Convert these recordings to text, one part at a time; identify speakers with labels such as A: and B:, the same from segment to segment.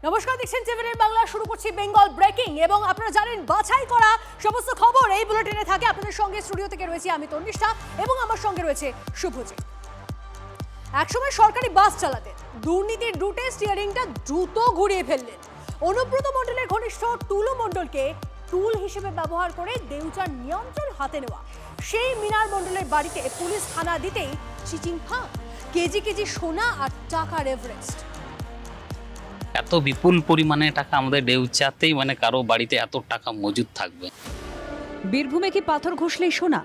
A: নমস্কার, দেখছেন টিভি9 বাংলা। শুরু করছি বেঙ্গল ব্রেকিং এবং আপনারা জানেন বাছাই করা সমস্ত খবর এই বুলেটিনে থাকে। আপনাদের সঙ্গে স্টুডিও থেকে রয়েছে আমি তন্নিষ্ঠা এবং আমার সঙ্গে রয়েছে শুভজিৎ। একসময় সরকারি বাস চালাতেন, দুর্নীতির রুটে স্টিয়ারিংটা দ্রুত ঘুরিয়ে ফেললেন। অনুব্রত মণ্ডলের ঘনিষ্ঠ টুলু মণ্ডলকে টুল হিসেবে ব্যবহার করে দেউচার নিয়ন্ত্রণ হাতে নেওয়া সেই মিনার মণ্ডলের বাড়িতে পুলিশ হানা দিতেই চিচিং ফাঁ, কেজি কেজি সোনা আর টাকার এভারেস্ট।
B: এত বিপুল পরিমাণে টাকা আমাদের দেউচাতেই কারো বাড়িতে এত টাকা মজুদ থাকবে।
C: বীরভূমে কি পাথর ঘষলেই সোনা?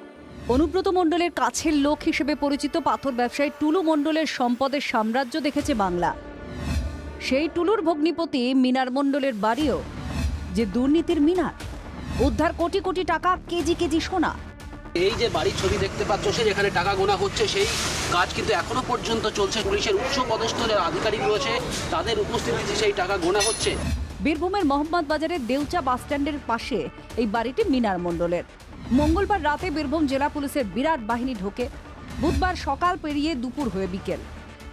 C: অনুব্রত মণ্ডলের কাছের লোক হিসেবে পরিচিত পাথর ব্যবসায়ী টুলু মণ্ডলের সম্পদের সাম্রাজ্য দেখেছে বাংলা। সেই টুলুর ভগ্নিপতি মিনার মণ্ডলের বাড়িও যে দুর্নীতির মিনার, উদ্ধার কোটি কোটি টাকা, কেজি কেজি সোনা।
D: এই যে বাড়ির ছবি দেখতে পাচ্ছ, সে যেখানে টাকা গোনা হচ্ছে সেই কাজ কিন্তু এখনো পর্যন্ত চলছে। পুলিশের উচ্চ পদস্থ যারা আধিকারিক রয়েছে তাদের উপস্থিতিতে সেই টাকা গোনা হচ্ছে।
C: বীরভূমের মোহাম্মদ বাজারের দেউচা বাসস্ট্যান্ডের পাশে এই বাড়িটি মিনার মণ্ডলের। মঙ্গলবার রাতে বীরভূম জেলা পুলিশের বিরাট বাহিনী ঢোকে। বুধবার সকাল পেরিয়ে দুপুর হয়ে বিকেল,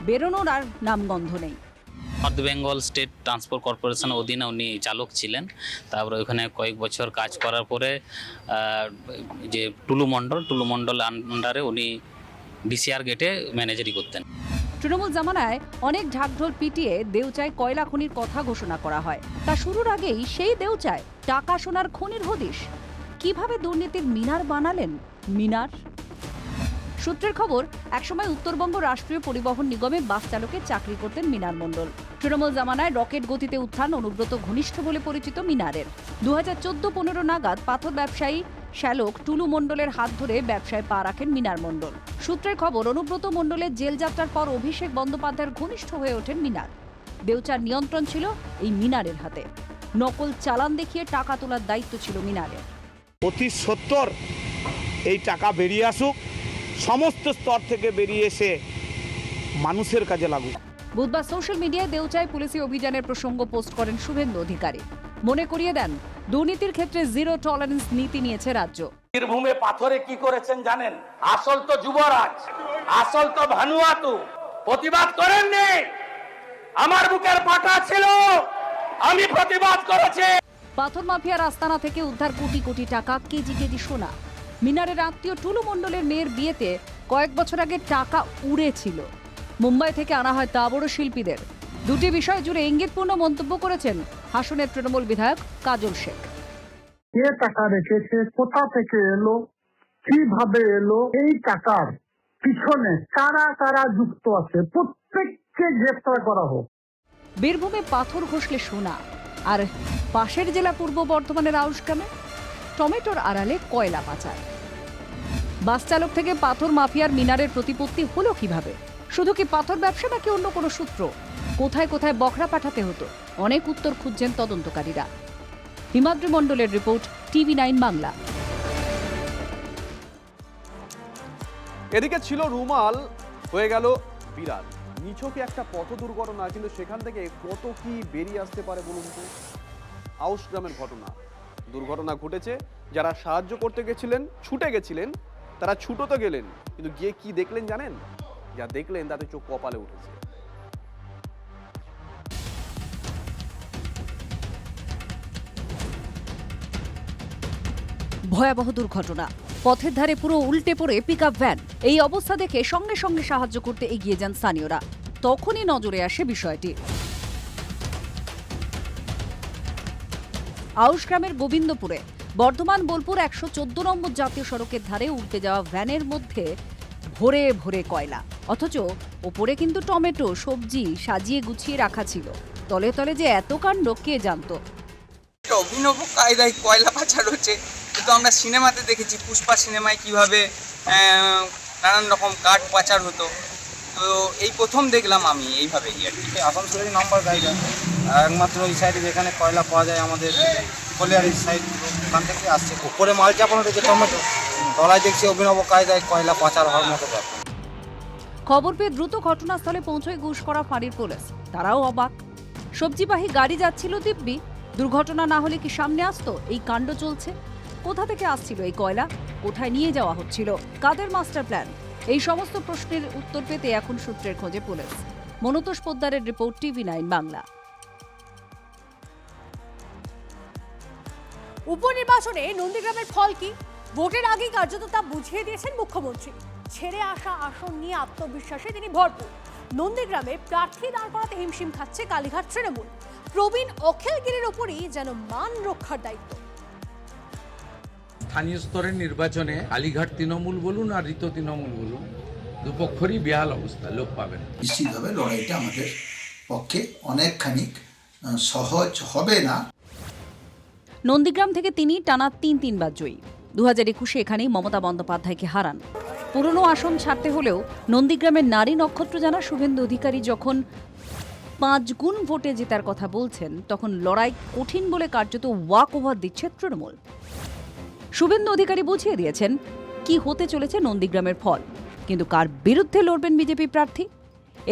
C: বেরোনোর আর নামগন্ধ নেই।
B: নর্থ বেঙ্গল স্টেট ট্রান্সপোর্ট কর্পোরেশনের অধীনে উনি চালক ছিলেন। তারপরে ওইখানে কয়েক বছর কাজ করার পরে যে টুলু মণ্ডল আন্ডারে উনি ডিসিআর গেটে ম্যানেজারি করতেন।
C: তৃণমূল জামানায় অনেক ঢাকঢোল পিটিয়ে দেউচায় কয়লা খনির কথা ঘোষণা করা হয়। তা শুরুর আগেই সেই দেউচায় টাকা সোনার খনির হদিশ। কিভাবে দুর্নীতির মিনার বানালেন মিনার? সূত্রের খবর, একসময় উত্তরবঙ্গ রাষ্ট্রীয় পরিবহন নিগমে বাস চালকের চাকরি করতেন মিনার মণ্ডল। তৃণমূল জামানায় রকেট গতিতে উত্থান অনুব্রত ঘনিষ্ঠ বলে পরিচিত মিনারের। 2014-15 নাগাদ পাথর ব্যবসায়ী শ্যালক টুলু মণ্ডলের হাত ধরে ব্যবসায় পা রাখেন মিনার মণ্ডল। সূত্রের খবর, অনুব্রত মণ্ডলের জেল যাত্রার পর অভিষেক বন্দ্যোপাধ্যায়ের ঘনিষ্ঠ হয়ে ওঠেন মিনার। দেউচার নিয়ন্ত্রণ ছিল এই মিনারের হাতে। নকল চালান দেখিয়ে টাকা তোলার দায়িত্ব ছিল মিনারের।
E: অতি সত্বর এই টাকা বেরিয়ে আসুক, সমস্ত স্তর থেকে বেরিয়ে এসে মানুষের কাজে লাগুক।
C: বুধবার সোশ্যাল মিডিয়ায় দেউচায় পুলিশি অভিযানের প্রসঙ্গ পোস্ট করেন শুভেন্দু অধিকারী। মনে করিয়ে দেন, দুর্নীতির ক্ষেত্রে জিরো টলারেন্স নীতি নিয়েছে রাজ্য।
F: বীরভূমে পাথরে কি করেছেন জানেন? আসল তো যুবরাজ, আসল তো ভানুয়াতু। প্রতিবাদ করেননি? আমার বুকের পাটা ছিল, আমি প্রতিবাদ করেছি।
C: পাথর মাফিয়ার আস্তানা থেকে উদ্ধার কোটি কোটি টাকা, কেজি কেজি সোনা। মিনারের আত্মীয় টুলু মণ্ডলের মেয়ের বিয়েতে কয়েক বছর আগে টাকা উড়েছিল। মুম্বাই থেকে আনা হয় তা বড় শিল্পীদের। দুটি বিষয় জুড়ে ইঙ্গিতপূর্ণ মন্তব্য করেছেন হাসনের তৃণমূল বিধায়ক কাজল শেখ।
G: কে টাকা রেখেছে, কোথা থেকে এলো, কিভাবে এলো, এই টাকার পিছনে কারা কারা যুক্ত আছে, প্রত্যেককে গ্রেফতার করা হোক।
C: বীরভূমে পাথর ঘষলে সোনা, আর পাশের জেলা পূর্ব বর্ধমানের আউশগ্রামে টমেটোর আড়ালে কয়লা পাচার। বাস চালক থেকে পাথর মাফিয়ার মিনারের প্রতিপত্তি হলো কিভাবে? শুধু কি পাথর ব্যবসা নাকি অন্য কোনো সূত্র? কোথায় কোথায় বখরা পাঠাতে হতো? অনেক উত্তর খুঁজছেন তদন্তকারীরা। হিমাদ্রি মণ্ডলের রিপোর্ট, টিভি9 বাংলা।
H: এদিকে ছিল রুমাল, হয়ে গেল বিড়াল। নিছকে একটা পথ দুর্ঘটনা, কিন্তু সেখান থেকে কত কি বেরিয়ে আসতে পারে বলুন তো। আউশ গ্রামের ঘটনা, দুর্ঘটনা ঘটেছে। যারা সাহায্য করতে গেছিলেন, ছুটে গেছিলেন, তারা ছুটো তো গেলেন, কিন্তু গিয়ে কি দেখলেন জানেন? যা দেখলেন তাতে চোখ কপালে উঠেছে।
C: ভয়াবহ দুর্ঘটনা, পথের ধারে পুরো উল্টে পড়ে পিকআপ ভ্যান। এই অবস্থা দেখে সঙ্গে সঙ্গে সাহায্য করতে এগিয়ে যান স্থানীয়রা। তখনই নজরে আসে বিষয়টি। আউশগ্রামের গোবিন্দপুরে বর্ধমান বোলপুর 114 নম্বর জাতীয় সড়কের ধারে উল্টে যাওয়া ভ্যানের মধ্যে ভরে ভরে কয়লা, অথচ ওপরে কিন্তু টমেটো, সবজি সাজিয়ে গুছিয়ে রাখা ছিল। তলে তলে যে এত কাণ্ড কে জানতো।
I: অভিনব কায়দায় কয়লা পাচার হচ্ছে, কিন্তু আমরা সিনেমাতে দেখেছি, পুষ্পা সিনেমায় কিভাবে নানান রকম কাঠ পাচার হতো। তো এই প্রথম দেখলাম আমি এইভাবে।
J: আসানসোলের নাম্বার গাড়িটা একমাত্র ওই সাইডে যেখানে কয়লা পাওয়া যায়, আমাদের কলিয়ারির সাইড, ওখান থেকে আসছে। উপরে মাল চাপানো রয়েছে টমেটো, তলায় দেখছি অভিনব কায়দায় কয়লা পাচার হওয়ার মতো ব্যাপার।
C: খবর পেয়ে দ্রুত ঘটনাস্থলে পৌঁছয় ঘুষ করা ফাঁড়ির পুলিশ। তারাও অবাক, সবজিবাহী গাড়ি যাচ্ছিল দিব্যি। দুর্ঘটনা না হলে কি সামনে আসতো? এই কাণ্ড চলছে। কোথা থেকে আসছিল এই কয়লা? কোথায় নিয়ে যাওয়া হচ্ছিল? কাদের মাস্টার প্ল্যান? এই সমস্ত প্রশ্নের উত্তর পেতে এখন সূত্রের খোঁজে পুলিশ। মনতোষ পোদ্দারের রিপোর্ট, টিভি9 বাংলা।
A: উপনির্বাচনে নন্দীগ্রামের ফল কি? ভোটের আগে কার্যত তা বুঝিয়ে দিয়েছেন মুখ্যমন্ত্রী। ছেড়ে আসা আসন নিয়ে আত্মবিশ্বাসে তিনি ভরপুর। নন্দীগ্রামে প্রার্থী দাঁড় করাতে হিমশিম খাচ্ছে কালীঘাট তৃণমূল। প্রবীণ অখিলগিরির উপরই যেন মান রক্ষার দায়িত্ব।
K: স্থানীয় স্তরের নির্বাচনে কালীঘাট তৃণমূল বলুন আর ঋত তৃণমূল বলুন, দুপক্ষরই বেহাল অবস্থা, লোক পাবেন।
L: নিশ্চিতভাবে লড়াইটা আমাদের পক্ষে অনেকখানি সহজ হবে না।
C: নন্দীগ্রাম থেকে তিনি টানা তিনবার জয়ী। 2021-এ এখানেই মমতা বন্দ্যোপাধ্যায়কে হারান। পুরনো আসন ছাড়তে হলেও নন্দীগ্রামের নারী নক্ষত্র জানা শুভেন্দু অধিকারী যখন 5 গুণ ভোটে জেতার কথা বলছেন, তখন লড়াই কঠিন বলে কার্যত ওয়াক ওভার দিচ্ছে তৃণমূল। শুভেন্দু অধিকারী বুঝিয়ে দিয়েছেন কি হতে চলেছে নন্দীগ্রামের ফল, কিন্তু কার বিরুদ্ধে লড়বেন বিজেপি প্রার্থী।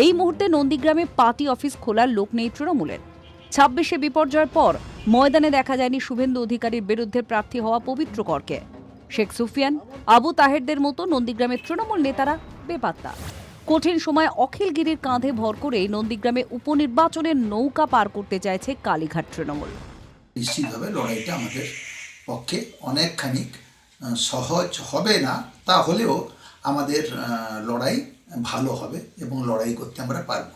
C: এই মুহূর্তে নন্দীগ্রামে পার্টি অফিস খোলার লোক নেই তৃণমূলের। 26-এ বিপর্যয়ের পর ময়দানে দেখা যায়নি শুভেন্দু অধিকারীর বিরুদ্ধে প্রার্থী হওয়া পবিত্র করকে। শেখ সুফিয়ান, আবু তাহেরদের মতো নন্দীগ্রামের তৃণমূল নেতারা বেপাত্তা। কঠিন সময় অখিলগিরির কাঁধে ভর করে নন্দীগ্রামে উপনির্বাচনের নৌকা পার করতে চাইছে কালীঘাট তৃণমূল।
L: নিশ্চিতভাবে লড়াইটা আমাদের পক্ষে অনেকখানি সহজ হবে না, তাহলেও আমাদের লড়াই ভালো হবে এবং লড়াই করতে আমরা পারব।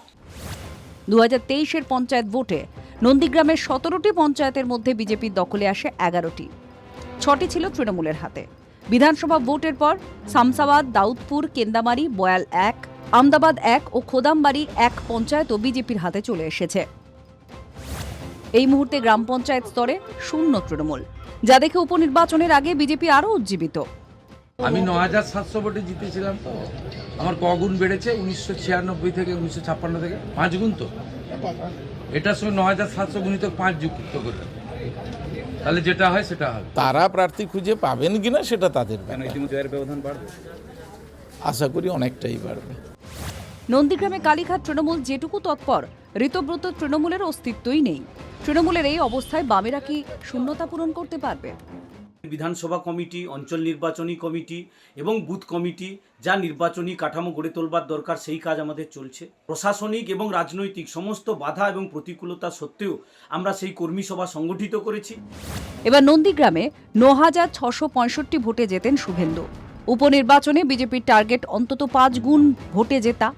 C: 2023-এর পঞ্চায়েত ভোটে নন্দীগ্রামের 17টি পঞ্চায়েতের মধ্যে বিজেপির দখলে আসে 11টি, 6টি ছিল তৃণমূলের হাতে। বিধানসভা ভোটের পর শামসাবাদ, দাউদপুর, কেন্দামারি, বয়াল 1, আমদাবাদ 1 ও খোদামবাড়ি 1 পঞ্চায়েতও বিজেপির হাতে চলে এসেছে। এই মুহূর্তে গ্রাম পঞ্চায়েত স্তরে শূন্য তৃণমূল, যা দেখে উপনির্বাচনের আগে বিজেপি আরও উজ্জীবিত।
K: আমি 9700 ভোটে জিতেছিলাম, তো আমার কগুণ বেড়েছে 1996 থেকে 1956 থেকে 5 গুণ। তো এটার সঙ্গে 9700 গুণিত 5 যুক্ত করে, তাহলে যেটা হয় সেটা হবে।
M: তারা প্রার্থী খুঁজে পাবেন কিনা সেটা তাদের
H: ব্যবধান বাড়বে,
M: আশা করি অনেকটাই বাড়বে।
C: নন্দীগ্রামে কালীঘাট তৃণমূল যেটুকু তৎপর, ঋতব্রত তৃণমূলের অস্তিত্বই নেই। তৃণমূলের এই অবস্থায় বামেরা কি শূন্যতা পূরণ করতে পারবে?
N: বিধানসভা কমিটি, অঞ্চল নির্বাচনী কমিটি এবং বুথ কমিটি, যা নির্বাচনী কাঠামো গড়ে তোলবার দরকার, সেই কাজ আমাদের চলছে। প্রশাসনিক এবং রাজনৈতিক সমস্ত বাধা এবং প্রতিকূলতা সত্ত্বেও আমরা সেই কর্মী সভা সংগঠিত করেছি।
C: এবার নন্দীগ্রামে 9665 ভোটে জেতেন শুভেন্দু। উপনির্বাচনে বিজেপির টার্গেট অন্তত 5 গুণ ভোটে জেতা।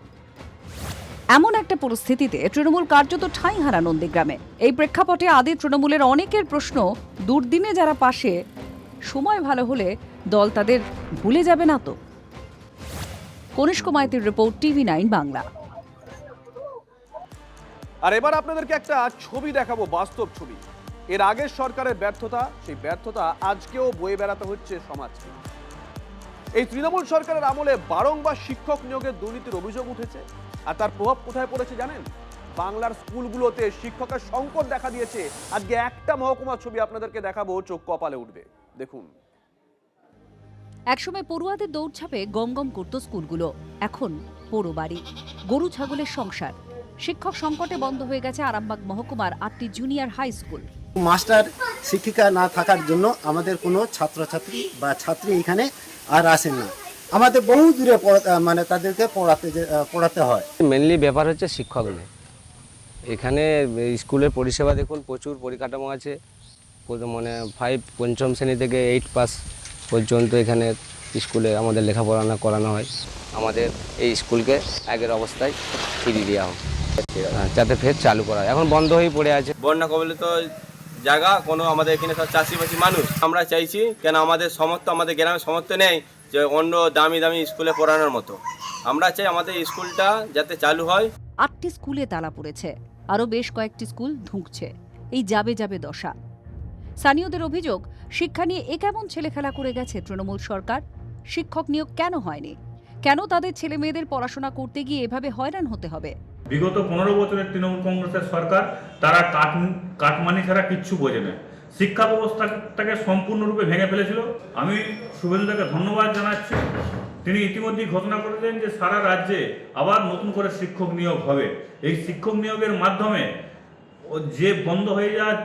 C: এমন একটা পরিস্থিতিতে তৃণমূল কার্যত ঠাঁই হারা নন্দীগ্রামে। এই প্রেক্ষাপটে আদি তৃণমূলের অনেকের প্রশ্ন, দুর্দিনে যারা পাশে, সময় ভালো হলে দল তাদের ভুলে যাবে না তো? কনিষ্ক মাইতির রিপোর্ট, TV9 বাংলা।
H: আর এবার আপনাদেরকে একটা ছবি দেখাবো, বাস্তব ছবি। এর আগের সরকারের ব্যর্থতা, সেই ব্যর্থতা আজকেও বয়ে বেড়াতে হচ্ছে সমাজকে। এই তৃণমূল সরকারের আমলে বারংবার শিক্ষক নিয়োগের দুর্নীতির অভিযোগ উঠেছে। আর তার প্রভাব কোথায় পড়েছে জানেন? বাংলার স্কুলগুলোতে শিক্ষকের সংকট দেখা দিয়েছে। আজকে একটা মহকুমার ছবি আপনাদেরকে দেখাবো, চোখ কপালে উঠবে। দেখুন,
C: একসময় পড়ুয়াদের দৌড়ঝাঁপে গমগম করত স্কুলগুলো, এখন পোড়ো বাড়ি, গরু ছাগলের সংসার। শিক্ষক সংকটে বন্ধ হয়ে গেছে আরামবাগ মহকুমার 8টি জুনিয়র হাই স্কুল।
J: মাস্টার শিক্ষিকা না থাকার জন্য আমাদের কোনো ছাত্রছাত্রী বা ছাত্রী এখানে আর আসেন না। আমাদের বহু দূরে মানে তাদেরকে পড়াতে হয়।
I: মেনলি ব্যাপার হচ্ছে শিক্ষক নেই এখানে। স্কুলের পরিষেবা দেখুন, প্রচুর পরিকাঠামো আছে। মানে 5 পঞ্চম শ্রেণী থেকে 8 পাস পর্যন্ত এখানে স্কুলে আমাদের লেখাপড়া করানো হয়। আমাদের এই স্কুলকে আগের অবস্থায় ফিরিয়ে দেওয়া হোক, যাতে ফের চালু করা হয়। এখন বন্ধ হয়ে পড়ে আছে।
F: বন্যা কবলিত জায়গা, কোনো আমাদের এখানে সব চাষিবাসী মানুষ। আমরা চাইছি, কেন আমাদের আমাদের গ্রামে সমর্থ নেই যে অন্য দামি দামি স্কুলে পড়ানোর মতো। আমরা চাই আমাদের স্কুলটা যাতে চালু হয়।
C: 8টি স্কুলে তালা পড়েছে, আরও বেশ কয়েকটি স্কুল ধুঁকছে। এই যাবে যাবে দশা। স্থানীয়দের অভিযোগ, শিক্ষা নিয়ে এ কেমন ছেলেখেলা করে গেছে তৃণমূল সরকার? শিক্ষক নিয়োগ কেন হয়নি? কেন তাদের ছেলে মেয়েদের পড়াশোনা করতে গিয়ে এভাবে হয়রান হতে হবে?
O: বিগত 15 বছরের তৃণমূল কংগ্রেসের সরকার, তারা কাটমানি ছাড়া কিচ্ছু বোঝে না। শিক্ষা ব্যবস্থাটাকে সম্পূর্ণরূপে ভেঙে ফেলেছিল। আমি শুভেন্দুকে ধন্যবাদ জানাচ্ছি। তিনি ইতিমধ্যেই ঘোষণা করেছেন যে সারা রাজ্যে আবার নতুন করে শিক্ষক নিয়োগ হবে। এই শিক্ষক নিয়োগের মাধ্যমে যে বন্ধ হয়ে যাওয়া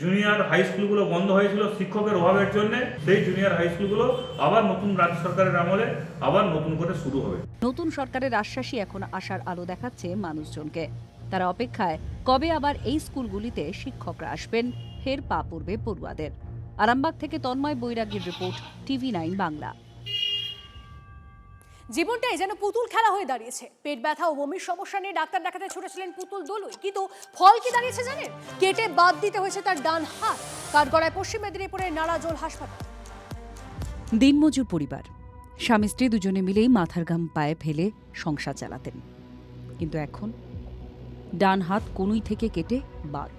O: জুনিয়র হাই স্কুলগুলো বন্ধ হয়েছিল শিক্ষকের অভাবের জন্য, সেই জুনিয়র হাই স্কুলগুলো আবার নতুন রাজ্য সরকারের আমলে আবার নতুন করে শুরু হবে।
C: নতুন সরকারের আশ্বাসই এখন আশার আলো দেখাচ্ছে মানুষজনকে। তারা অপেক্ষায় কবে আবার এই স্কুলগুলিতে শিক্ষকরা আসবেন, ফের পা পড়বে পড়ুয়াদের। আরামবাগ থেকে তন্ময় বৈরাগীর রিপোর্ট, TV9 বাংলা।
A: জীবনটাই যেন পুতুল খেলা হয়ে দাঁড়িয়েছে। পেট ব্যথা ও বমির সমস্যা নিয়ে ডাক্তার দেখাতে ছুটেছিলেন পুতুল দলুই, কিন্তু ফল কি দাঁড়িয়েছে জানেন? কেটে বাদ দিতে হয়েছে তার ডান হাত। কাঠগড়ায় পশ্চিম মেদিনীপুরের নারাজোল হাসপাতাল।
C: দিনমজুর পরিবার, স্বামী স্ত্রী দুজনে মিলেই মাথার ঘাম পায়ে ফেলে সংসার চালাতেন, কিন্তু এখন ডান হাত কনুই থেকে কেটে বাদ।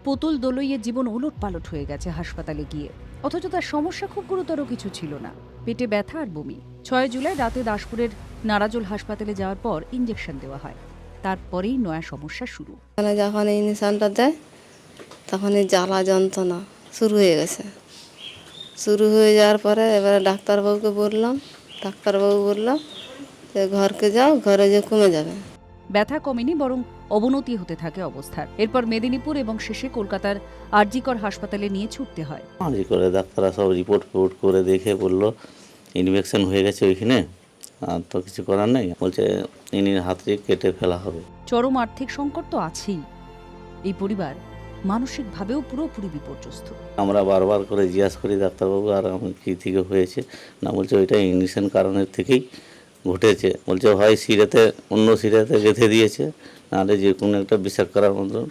C: পুতুল দলুইয়ের জীবন ওলট পালট হয়ে গেছে হাসপাতালে গিয়ে, অথচ তার সমস্যা খুব গুরুতর কিছু ছিল না, পেটে ব্যথা আর বমি। 6 জুলাই রাতে দাসপুরের নারাজোল হাসপাতালে যাওয়ার পর ইঞ্জেকশন দেওয়া হয়, তারপরেই নয়া সমস্যা শুরু।
P: যখন এই ইঞ্জেকশনটা দেয় তখন এই জ্বালা যন্ত্রণা শুরু হয়ে গেছে। শুরু হয়ে যাওয়ার পরে এবারে ডাক্তারবাবুকে বললাম, ডাক্তারবাবু বলল যে ঘরকে যাও, ঘরে যে কমে যাবে।
C: ব্যথা কমেনি, বরং অবনতি হতে থাকে অবস্থার। এরপর মেদিনীপুর এবং শেষে কলকাতার আরজিকর হাসপাতালে নিয়ে ছুটতে হয়।
Q: করে ডাক্তাররা সব রিপোর্ট করে দেখে বলল ইনফেকশন হয়ে গেছে ওইখানে, আর তো কিছু করার নেই, বলছে ইনির হাতে কেটে ফেলা হবে।
C: চরম আর্থিক সংকট তো আছেই, এই পরিবার মানসিকভাবেও পুরোপুরি বিপর্যস্ত।
Q: আমরা বারবার করে জিজ্ঞাসা করি ডাক্তারবাবু আর আমি কী থেকে হয়েছে, না বলছে ওইটা ইঞ্জেকশন কারণের থেকেই ঘটেছে। বলছে হয় সিরাতে অন্য সিরাতে গেঁথে দিয়েছে, নাহলে যে কোনো একটা বিষাক করার মতন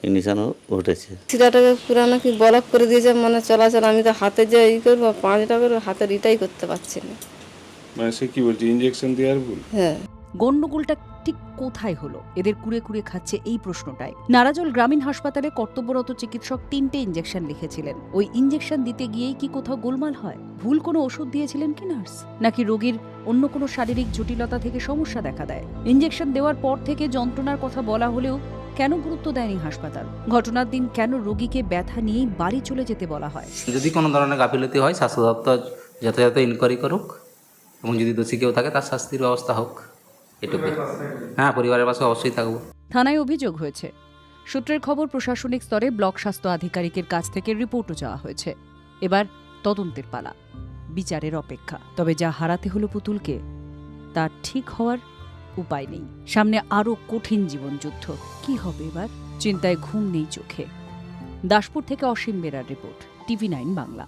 Q: ইঞ্জেকশনও ঘটেছে।
P: সিরাটাকে পুরো নাকি ব্লক করে দিয়েছে, মানে চলাচল আমি তো হাতে যে ই করবো, 5টা করে হাতের ইটাই করতে পারছি না।
R: মানে সে কি বলছে ইঞ্জেকশন দেওয়ার ভুল?
P: হ্যাঁ।
C: গন্ডগোলটা ঠিক কোথায় হলো? এদের কুড়ে কুড়ে খাচ্ছে এই প্রশ্নটাই। নারাজোল গ্রামীণ হাসপাতালে কর্তব্যরত চিকিৎসক 3টে ইঞ্জেকশন লিখেছিলেন। ওই ইঞ্জেকশন দিতে গিয়েই কি কোথাও গোলমাল হয়? ভুল কোনো ওষুধ দিয়েছিলেন কি নার্স, নাকি রোগীর অন্য কোনো শারীরিক জটিলতা থেকে সমস্যা দেখা দেয়? ইঞ্জেকশন দেওয়ার পর থেকে যন্ত্রণার কথা বলা হলেও কেন গুরুত্ব দেয়নি হাসপাতাল? ঘটনার দিন কেন রোগীকে ব্যথা নিয়েই বাড়ি চলে যেতে বলা হয়?
D: যদি কোনো ধরনের গাফিলতি হয় স্বাস্থ্য দপ্তর যথাযথ ইনকোয়ারি করুক এবং যদি দোষী কেউ থাকে তার শাস্তির ব্যবস্থা হোক, এটুকুই। হ্যাঁ, পরিবারের পাশে অবশ্যই থাকবো।
C: থানায় অভিযোগ হয়েছে। সূত্রের খবর, প্রশাসনিক স্তরে ব্লক স্বাস্থ্য আধিকারিকের কাছ থেকে রিপোর্টও চাওয়া হয়েছে। এবার তদন্তের পালা, বিচারের অপেক্ষা। তবে যা হারাতে হলো পুতুলকে, তা ঠিক হওয়ার উপায় নেই। সামনে আরও কঠিন জীবনযুদ্ধ। কি হবে এবার? চিন্তায় ঘুম নেই চোখে। দাসপুর থেকে অসীম বেরার রিপোর্ট, TV9 বাংলা।